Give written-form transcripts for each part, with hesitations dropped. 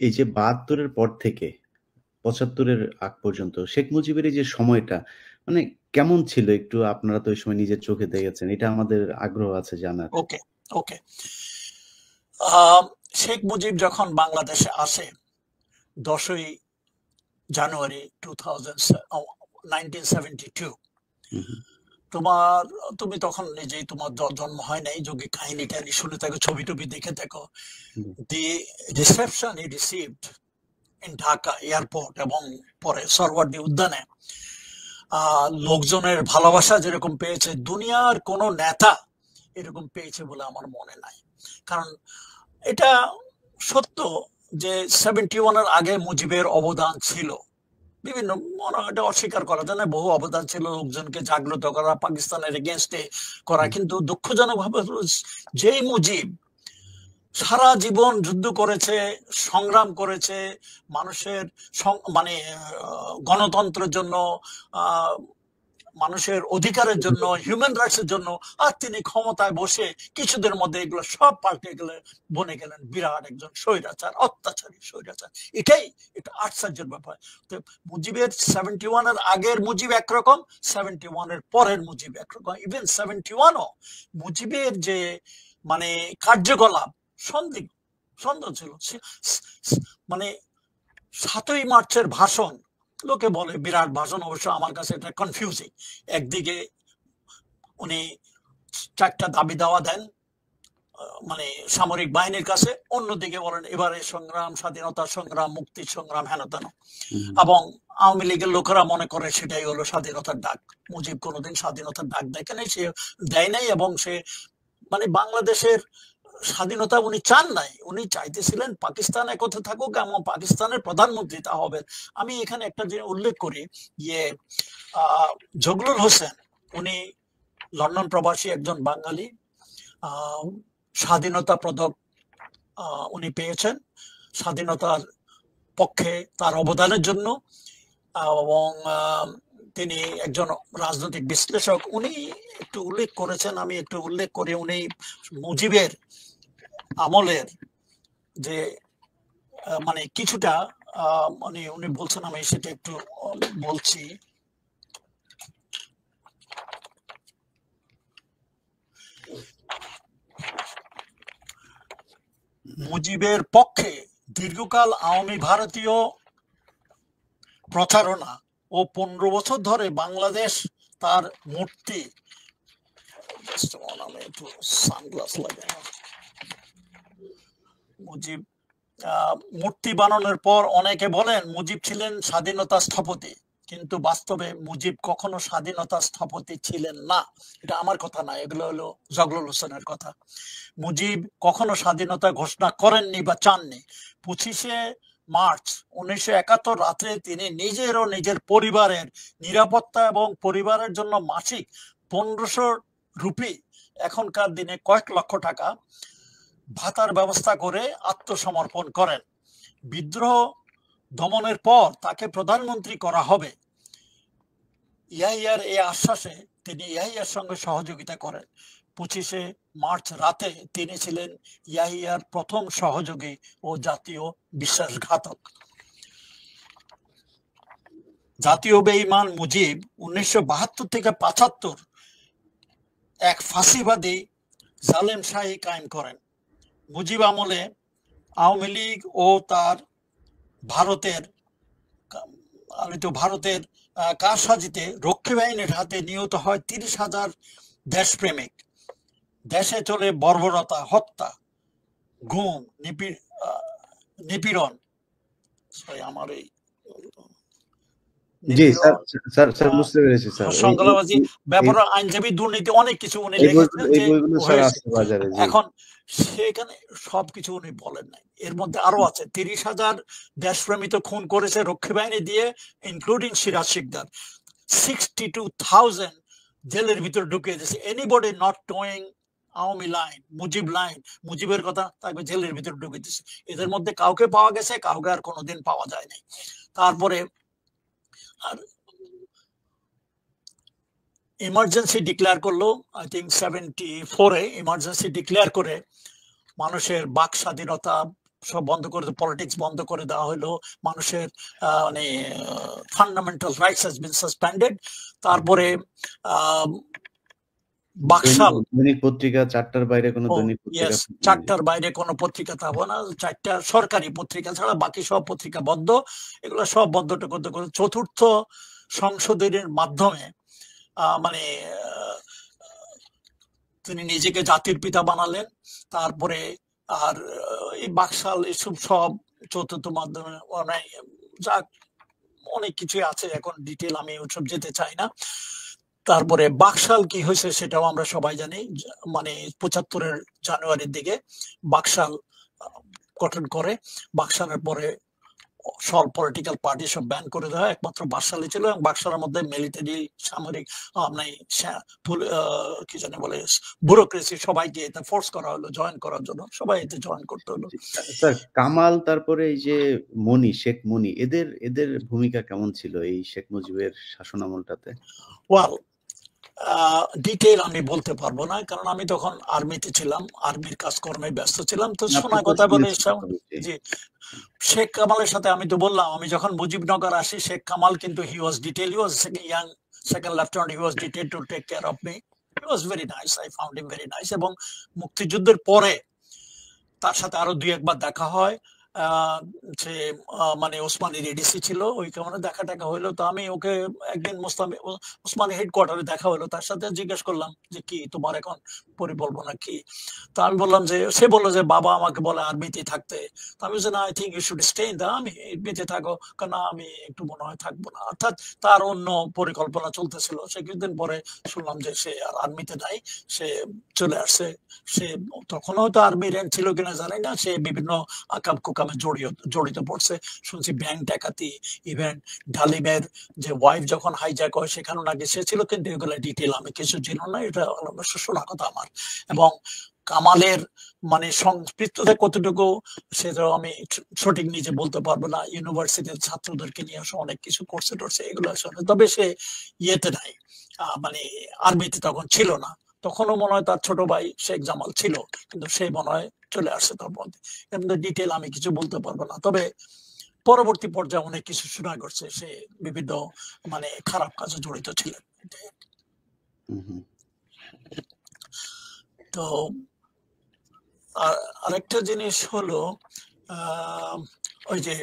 এই যে ৭২ এর পর থেকে ৭৫ এর আগ পর্যন্ত শেখ মুজিবের এই যে সময়টা মানে কেমন ছিল? একটু আপনারা তো ওই সময় নিজের চোখে দেখেছেন। এটা আমাদের আগ্রহ আছে জানার। ওকে, ওকে। আম শেখ মুজিব যখন বাংলাদেশে আসে ১০ই জানুয়ারি 1972। হু, হু। তোমার তুমি তখন নিজেই তোমার জন্ম হয় নাই। যদি কাহিনী-টাহিনী শুনে থাকো, ছবি-টবি দেখে থাকো। জি। The reception he received in Dhaka airport এবং পরে সরওয়ার্দী উদ্যানে লোকজনের ভালোবাসা যেরকম পেয়েছে, দুনিয়ার কোন নেতা এরকম পেয়েছে বলে আমার মনে নাই। কারণ এটা সত্য যে 71 এর আগে মুজিবের অবদান ছিল। বিভিন্ন এটা অস্বীকার করা যায় না, বহু অবদান ছিল লোকজনকে জাগ্রত করা, পাকিস্তানের এগেনস্টে করা। হুম, কিন্তু দুঃখজনক ভাবে যেই মুজিব সারা জীবন যুদ্ধ করেছে, সংগ্রাম করেছে, মানুষের মানে গণতন্ত্রের জন্য, মানুষের অধিকারের জন্য, হিউম্যান রাইটস এর জন্য, আর তিনি ক্ষমতায় বসে কিছুদের মধ্যে এগুলো সব পাল্টে গেলে বনে গেলেন বিরাট একজন স্বৈরাচার, অত্যাচারী স্বৈরাচার। এটাই এটা আশ্চর্যের ব্যাপার। তো মুজিবের 71 এর আগের মুজিব একরকম, 71 এর পরের মুজিব একরকম। ইভেন 71ও মুজিবের যে মানে কার্যকলাপ সন্দেহ সন্দেহ ছিল। মানে ৭ই মার্চের ভাষণ, লোকে বলে বিরাট ভাষণ, অবশ্য আমার কাছে এটা কনফিউজিং। একদিকে উনি 4টা দাবি দাওয়া দেন মানে সামরিক বাহিনীর কাছে, অন্যদিকে বলেন এবারে সংগ্রাম, স্বাধীনতা সংগ্রাম, মুক্তির সংগ্রাম, হেন তেন। হুম। এবং আওয়ামী লীগের লোকেরা মনে করে সেটাই হলো স্বাধীনতার ডাক। মুজিব কোনোদিন স্বাধীনতার ডাক দেখে নাই, সে দেয় নাই, এবং সে মানে বাংলাদেশের স্বাধীনতা উনি চান নাই। উনি চাইতেছিলেন পাকিস্তান একত্রে থাকুক এবং পাকিস্তানের প্রধানমন্ত্রী তা হবেন। আমি এখানে একটা যে উল্লেখ করি, ইয়ে জগলুল হোসেন, উনি লন্ডন প্রবাসী একজন বাঙালি, স্বাধীনতা পদক উনি পেয়েছেন স্বাধীনতার পক্ষে তার অবদানের জন্য। এবং তিনি একজন রাজনৈতিক বিশ্লেষক। উনি একটু উল্লেখ করেছেন, আমি একটু উল্লেখ করি, উনি মুজিবের আমলের যে মানে কিছুটা মানে উনি বলছেন, আমি সেটা একটু বলছি। মুজিবের পক্ষে দীর্ঘকাল আওয়ামী ভারতীয় প্রচারণা ও 15 বছর ধরে বাংলাদেশ তার মূর্তি, আমি একটু সানগ্লাস লাগাই, মুজিব মূর্তি বানানোর পর অনেকে বলেন মুজিব ছিলেন স্বাধীনতা স্থপতি, কিন্তু বাস্তবে মুজিব কখনো স্বাধীনতা স্থপতি ছিলেন না। এটা আমার কথা না, এগুলো হলো জগলুল হোসেনের কথা। মুজিব কখনো স্বাধীনতা ঘোষণা করেননি বা চাননি। 25শে মার্চ 1971 রাতে তিনি নিজের ও নিজের পরিবারের নিরাপত্তা এবং পরিবারের জন্য মাসিক 1500 রুপি, এখনকার দিনে কয়েক লক্ষ টাকা ভাতার ব্যবস্থা করে আত্মসমর্পণ করেন। বিদ্রোহ দমনের পর তাকে প্রধানমন্ত্রী করা হবে, ইয়াহিয়ার এই আশ্বাসে তিনি ইয়াহিয়ার সঙ্গে সহযোগিতা করেন। 25শে মার্চ রাতে তিনি ছিলেন ইয়াহিয়ার প্রথম সহযোগী ও জাতীয় বিশ্বাসঘাতক। জাতীয় বেঈমান মুজিব 1972 থেকে 75 এক ফাঁসিবাদী জালেম শাহী কায়েম করেন। মুজিব আমলে আওয়ামী লীগ ও তার ভারতের কারসাজিতে রক্ষী বাহিনীর হাতে নিহত হয় 30,000 দেশপ্রেমিক। দেশে চলে বর্বরতা, হত্যা, গুম, নিপীড়ন, আমার এই জি, স্যার বুঝতে পেরেছি স্যার। সংখ্যালঘুবাদী এই ব্যাপার, আইনজীবী দুর্নীতি, অনেক কিছু উনি এই লিখেছেন এই যে বইগুলো স্যার হয়েছে। আছে বাজারে। জি। এখন সেখানে সবকিছু উনি বলেন নাই, এর মধ্যে আরো আছে। 30,000 দেশপ্রেমী তো খুন করেছে রক্ষী বাহিনী দিয়ে, ইনক্লুডিং সিরাজ শিকদার। 62,000 জেলের ভিতরে ঢুকিয়ে দিয়েছে। Anybody not toeing Awami line, Mujib line, মুজিবের কথা, তাকে জেলের ভিতরে ঢুকিয়ে দিয়েছে। এদের মধ্যে কাউকে পাওয়া গেছে, কাউকে আর কোনোদিন পাওয়া যায় নাই। তারপরে আর ইমার্জেন্সি ডিক্লেয়ার করলো, আই থিঙ্ক 74-এ ইমার্জেন্সি ডিক্লেয়ার করে মানুষের বাক স্বাধীনতা, সব বন্ধ করে, পলিটিক্স বন্ধ করে দেওয়া হলো, মানুষের মানে fundamental rights has been suspended. তারপরে বাকশাল দৈনিক পত্রিকা 4টার বাইরে কোনো দৈনিক পত্রিকা 4টার বাইরে কোনো পত্রিকা থাকবো না, 4টা সরকারি পত্রিকা ছাড়া বাকি সব পত্রিকা বন্ধ। এগুলো সব বন্ধ করতে করতে চতুর্থ সংশোধনের মাধ্যমে মানে তিনি নিজেকে জাতির পিতা বানালেন। তারপরে আর এই বাকশাল এসব সব চতুর্থ মাধ্যমে মানে যা অনেক কিছুই আছে, এখন ডিটেল আমি ওসব যেতে চাই না। তারপরে বাকশাল কি হয়েছে সেটাও আমরা সবাই জানি, মানে 75-এর জানুয়ারির দিকে বাকশাল গঠন করে। বাকশালের পরে সব পলিটিক্যাল পার্টি সব ব্যান করে দেওয়া, একমাত্র বাকশালই ছিল, এবং বাকশালের মধ্যে মিলিটারি, সামরিক, কি জানি বলে, ব্যুরোক্রেসি সবাইকে এতে ফোর্স করা হলো জয়েন করার জন্য, সবাই এতে জয়েন করতে হলো। স্যার কামাল, তারপরে এই যে মনি, শেখ মনি, এদের ভূমিকা কেমন ছিল এই শেখ মুজিবের শাসন আমলটাতে? ওয়াল ডিটেইল আমি বলতে পারবো না, কারণ আমি তখন আর্মিতে ছিলাম, আর্মির কাজকর্মে ব্যস্ত ছিলাম। তো শোনা কথা বলে যে শেখ কামালের সাথে আমি তো বললাম, আমি যখন মুজিবনগর আসি, শেখ কামাল কিন্তু he was detail, he was young second lieutenant, he was detail to take care of me, he was very nice, I found him very nice. এবং মুক্তিযুদ্ধের পরে তার সাথে আরো 2-1 বার দেখা হয়। সে মানে ওসমানীর এডিসি ছিল, ওই কেমন দেখা টাকা হইলো। তো আমি ওকে একদিন ওসমানী হেডকোয়ার্টারে দেখা হলো, তার সাথে জিজ্ঞেস করলাম যে কি তোমার এখন পরিকল্পনা কি। তো আমি বললাম যে, সে বললো যে বাবা আমাকে বলে আর্মিতে থাকতে। তো আমি বলছি না, I think you should stay in the army, আর্মিতে থাকো। কারণ আমি একটু মনে হয় থাকবো না, অর্থাৎ তার অন্য পরিকল্পনা চলতেছিল। সে কিছুদিন পরে শুনলাম যে সে আর আর্মিতে নাই, সে চলে আসছে। সে তখন হয়তো আর্মি র্যাঙ্ক ছিল কিনা জানি না, সে বিভিন্ন আকাম কুকামে জড়িত পড়ছে শুনছি, ব্যাংক ডাকাতি, ইভেন ডালিমের যে ওয়াইফ যখন হাইজ্যাক হয় সেখানেও নাকি সে ছিল, কিন্তু এগুলো ডিটেল আমি কিছু ছিল না, এটা শোনা কথা আমার। এবং কামালের মানে সংস্কৃততে কতটুকু সেটাও আমি সঠিক নিজে বলতে পারবো না, ইউনিভার্সিটির ছাত্রদেরকে নিয়ে আসে অনেক কিছু করছে টরছে, এগুলো আসলে। তবে সে ইয়েতে নাই, মানে আর্মিতে তখন ছিল না। তখনও মনে হয় তার ছোট ভাই শেখ জামাল ছিল, কিন্তু সে মনে হয় চলে আসছে তার মধ্যে। কিন্তু ডিটেল আমি কিছু বলতে পারবো না। তবে পরবর্তী পর্যায়ে অনেক কিছু শোনা করছে, সে বিভিন্ন মানে খারাপ কাজে জড়িত ছিলেন। তো আরেকটা জিনিস হলো, ওই যে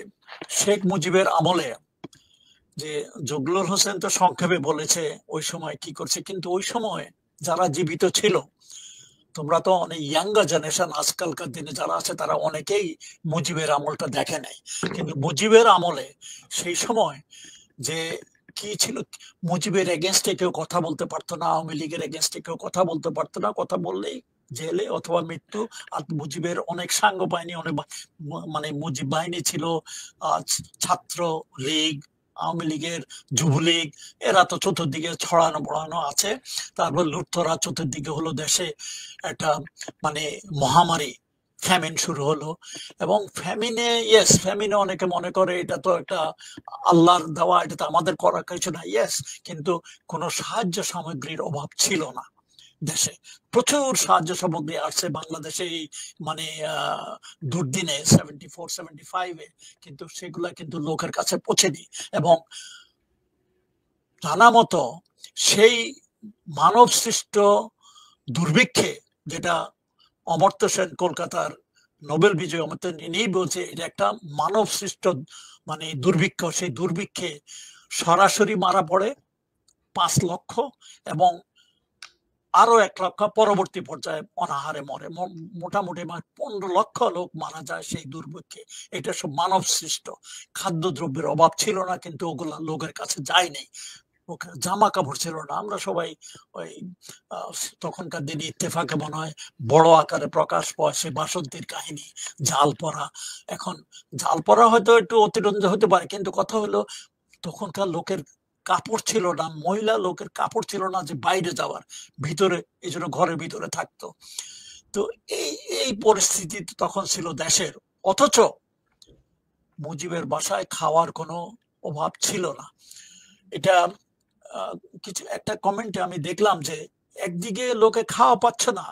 শেখ মুজিবের আমলে যে জগলুল হোসেন তো সংক্ষেপে বলেছে ওই সময় কি করছে, কিন্তু ওই সময় যারা জীবিত ছিল, তোমরা তো অনেক ইয়াঙ্গার জেনারেশন, আজকালকার দিনে যারা আছে তারা অনেকেই মুজিবের আমলটা দেখে নাই। কিন্তু মুজিবের আমলে সেই সময় যে কি ছিল, মুজিবের এগেনস্টে কেউ কথা বলতে পারতো না, আওয়ামী লীগের এগেনস্টে কেউ কথা বলতে পারতো না, কথা বললেই জেলে অথবা মৃত্যু। আর মুজিবের অনেক সাঙ্গ বাহিনী, অনেক মানে মুজিব বাহিনী ছিল, ছাত্র লীগ, আওয়ামী লীগের, যুবলীগ, এরা তো চতুর্দিকে ছড়ানো বড়ানো আছে। তারপর লুঠতরা চতুর্দিকে হলো, দেশে একটা মানে মহামারী ফ্যামিন শুরু হলো। এবং ফ্যামিনে অনেকে মনে করে এটা তো একটা আল্লাহর দেওয়া, এটা তো আমাদের করার কিছু না। কিন্তু কোনো সাহায্য সামগ্রীর অভাব ছিল না দেশে, প্রচুর সাহায্য সামগ্রী আসছে বাংলাদেশে মানে দুর্দিনে 74-75-এ, কিন্তু সেগুলা কিন্তু লোকের কাছে পৌঁছেনি। এবং জানা মতো সেই মানব সৃষ্ট দুর্ভিক্ষে, যেটা অমর্ত্য সেন কলকাতার নোবেল বিজয়ী অমর্ত্য ইনি বলছে এটা একটা মানব সৃষ্ট মানে দুর্ভিক্ষ, সেই দুর্ভিক্ষে সরাসরি মারা পড়ে 5 লক্ষ, এবং আরো 1 লক্ষ পরবর্তী পর্যায়ে অনাহারে মরে। মোটামুটি 15 লক্ষ লোক মারা যায় সেই দুর্ভিক্ষে। এটা সব মানব সৃষ্ট। খাদ্যদ্রব্যের অভাব ছিল না, কিন্তু ওগুলা লোকের কাছে যায়নি। জামা কাপড় ছিল না। আমরা সবাই ওই তখনকার দিনে ইত্তেফাকে মনে হয় বড় আকারে প্রকাশ পায় সে বাসন্তীর কাহিনী, জাল পরা। এখন জাল পরা হয়তো একটু অতিরঞ্জ হতে পারে, কিন্তু কথা হলো তখনকার লোকের কাপড় ছিল না, মহিলা লোকের কাপড় ছিল না যে বাইরে যাওয়ার, ভিতরে, এই জন্য ঘরের ভিতরে থাকতো। তো এই পরিস্থিতি তখন ছিল দেশের, অথচ মুজিবের বাসায় খাওয়ার কোনো অভাব ছিল না। এটা কিছু একটা কমেন্টে আমি দেখলাম যে একদিকে লোকে খাওয়া পাচ্ছে না,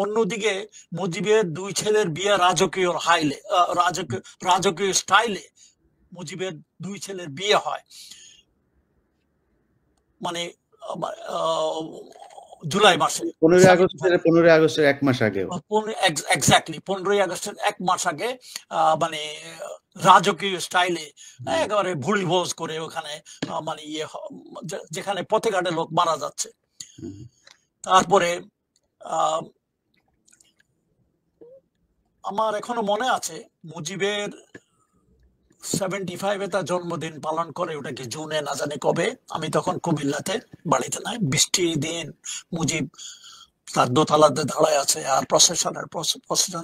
অন্যদিকে মুজিবের 2 ছেলের বিয়ে রাজকীয় হাইলে, রাজকীয় স্টাইলে মুজিবের 2 ছেলের বিয়ে হয়, মানে জুলাই মাসে, 15 আগস্টের 1 মাস আগে, এক্স্যাক্টলি 15ই আগস্টের 1 মাস আগে, মানে রাজকীয় স্টাইলে একেবারে ভুড়ি ভোজ করে ওখানে, মানে ইয়ে যেখানে পথে ঘাটে লোক মারা যাচ্ছে। তারপরে আমার এখনো মনে আছে মুজিবের 75-এ তার জন্মদিন পালন করে, ওটা কি জুনে না জানি কবে, আমি তখন কুমিল্লাতে বাড়িতে নাই, বৃষ্টির দিন, মুজিব তার দোতলাতে দাঁড়ায় আছে আর প্রসেশন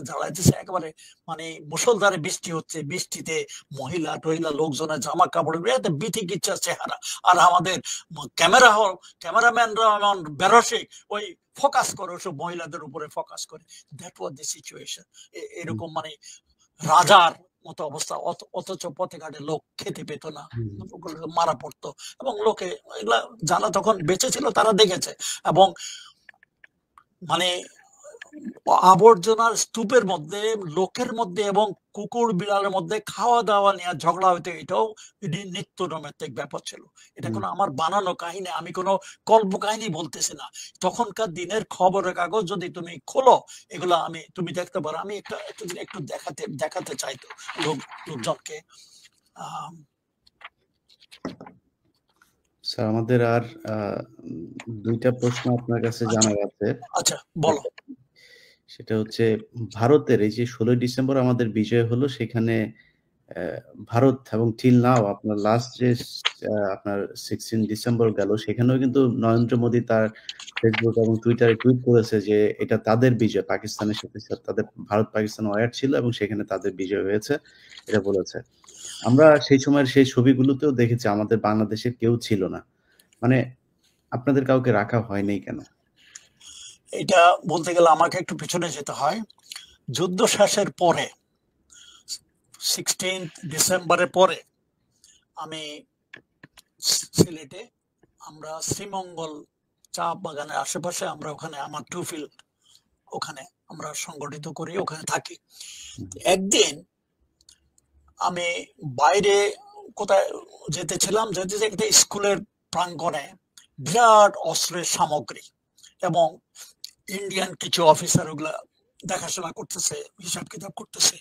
দাঁড়াইতেছে, একেবারে মানে মুষলধারে বৃষ্টি হচ্ছে, বৃষ্টিতে মহিলা টহিলা লোকজনের জামা কাপড় বিথিকিচ্ছা চেহারা, আর আমাদের ক্যামেরাম্যানরা এমন বেরসিক, ওই ফোকাস করে ওসব মহিলাদের উপরে ফোকাস করে। That was the situation. এরকম মানে রাজার মতো অবস্থা, অথচ পথে ঘাটে লোক খেতে পেত না, মারা পড়তো, এবং লোকে এগুলা যারা তখন বেঁচে ছিল তারা দেখেছে। এবং মানে আবর্জনার স্তূপের মধ্যে, লোকের মধ্যে এবং কুকুর বিড়ালের মধ্যে খাওয়া দাওয়া নিয়ে ঝগড়া হইতে, এটাও নিত্য নৈমিত্তিক ব্যাপার ছিল। এটা কোনো আমার বানানো কাহিনী, আমি কোনো কল্প কাহিনী বলতেছি না। তখনকার দিনের খবরের কাগজ যদি তুমি খোলো, এগুলো তুমি দেখতে পারো। আমি একটু দেখাতে চাইতো লোকজনকে। স্যার, আমাদের আর 2টা প্রশ্ন আপনার কাছে জানার আছে। আচ্ছা, বলো। সেটা হচ্ছে ভারতের এই যে 16ই ডিসেম্বর আমাদের বিজয় হলো, সেখানে ভারত এবং টিল নাও আপনার লাস্ট যে আপনার 16 ডিসেম্বর গেল, সেখানেও কিন্তু নরেন্দ্র মোদী তার ফেসবুক এবং টুইটারে টুইট করেছে যে এটা তাদের বিজয়, পাকিস্তানের সাথে তাদের, ভারত পাকিস্তান ওয়ার ছিল এবং সেখানে তাদের বিজয় হয়েছে, এটা বলেছে। আমরা সেই সময়ের সেই ছবিগুলোতেও দেখেছি আমাদের বাংলাদেশের কেউ ছিল না, মানে আপনাদের কাউকে রাখা হয়নি কেন? এটা বলতে গেলে আমাকে একটু পিছনে যেতে হয়। যুদ্ধ শেষের পরে 16 ডিসেম্বরের পরে আমি সিলেটে, আমরা শ্রীমঙ্গল চা বাগানের আশেপাশে, আমরা ওখানে আমার টুফিল্ড, ওখানে আমরা সংগঠিত করি, ওখানে থাকি। একদিন আমি বাইরে কোথায় যেতেছিলাম, যেতে স্কুলের প্রাঙ্গণে বিরাট অস্ত্রের সামগ্রী এবং ইন্ডিয়ান কিছু অফিসার ওগুলা দেখাশোনা করতেছে, হিসাব কিতাব করতেছে।